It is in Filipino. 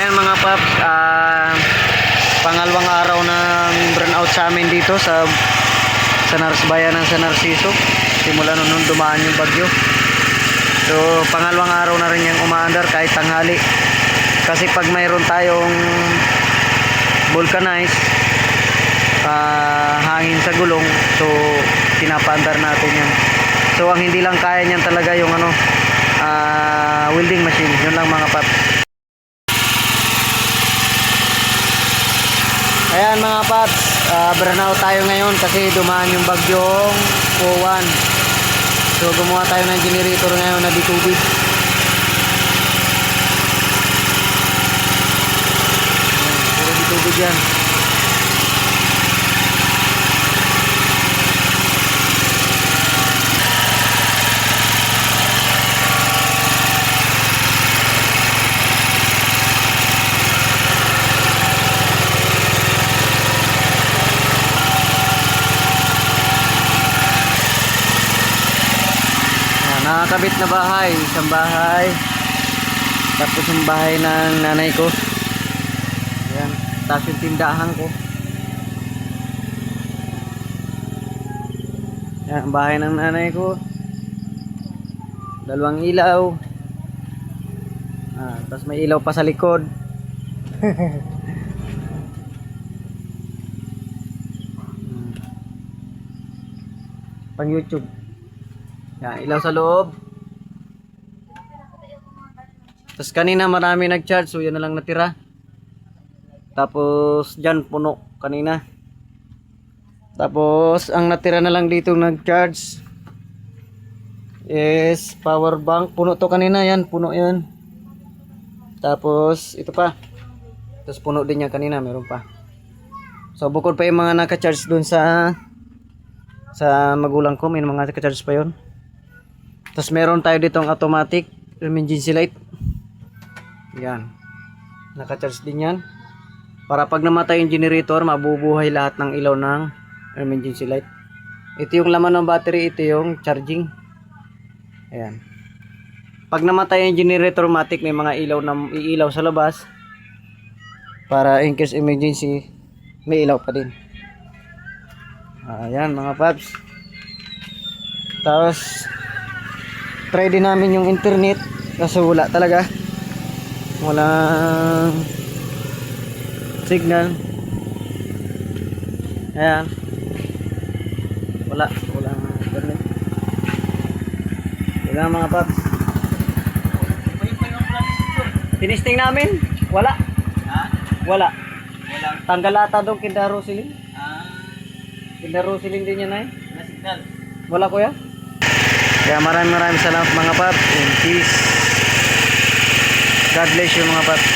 Ayan mga paps, pangalawang araw ng burnout sa amin dito sa bayan ng San Narciso. Simula nung dumaan yung bagyo. So pangalawang araw na rin yung umaandar kahit tanghali. Kasi pag mayroon tayong vulcanize, hangin sa gulong, so pinapaandar natin yan. So ang hindi lang kaya niyan talaga yung welding machine. Yun lang mga paps. Ayan mga paps, burnout tayo ngayon kasi dumaan yung bagyong Owan. So gumawa tayo ng generator ngayon na di tubig. Puro di tubig yan. Nakakabit na bahay, isang bahay, tapos yung bahay ng nanay ko. Ayan, tapos yung tindahan ko. Ayan, ang bahay ng nanay ko, dalawang ilaw, tapos may ilaw pa sa likod. Pang YouTube. Yan, ilaw sa loob. Tapos kanina marami nag-charge, so yan na lang natira. Tapos dyan puno kanina. Tapos ang natira na lang dito nag-charge is power bank. Puno to kanina, yan, puno yan. Tapos ito pa. Tapos puno din yan kanina, meron pa. So bukod pa yung mga naka-charge dun sa magulang ko, may mga naka-charge pa yon. Tapos meron tayo ditong automatic emergency light. Yan. Naka-charge din yan. Para pag namatay yung generator, mabubuhay lahat ng ilaw ng emergency light. Ito yung laman ng battery, ito yung charging. Ayan. Pag namatay yung generator, automatic may mga ilaw na iilaw sa labas. Para in case emergency, may ilaw pa din. Ayan mga paps. Tapos try din namin yung internet kasi wala talaga, walang signal. Ayan, walang internet. Wala mga paps. Tinisting namin, wala. Wala. Tanggal ata doon Kindaro Siling. Kindaro Siling din yan ay. Wala kuya. Kaya maraming salamat mga paps, and peace. God bless you mga paps.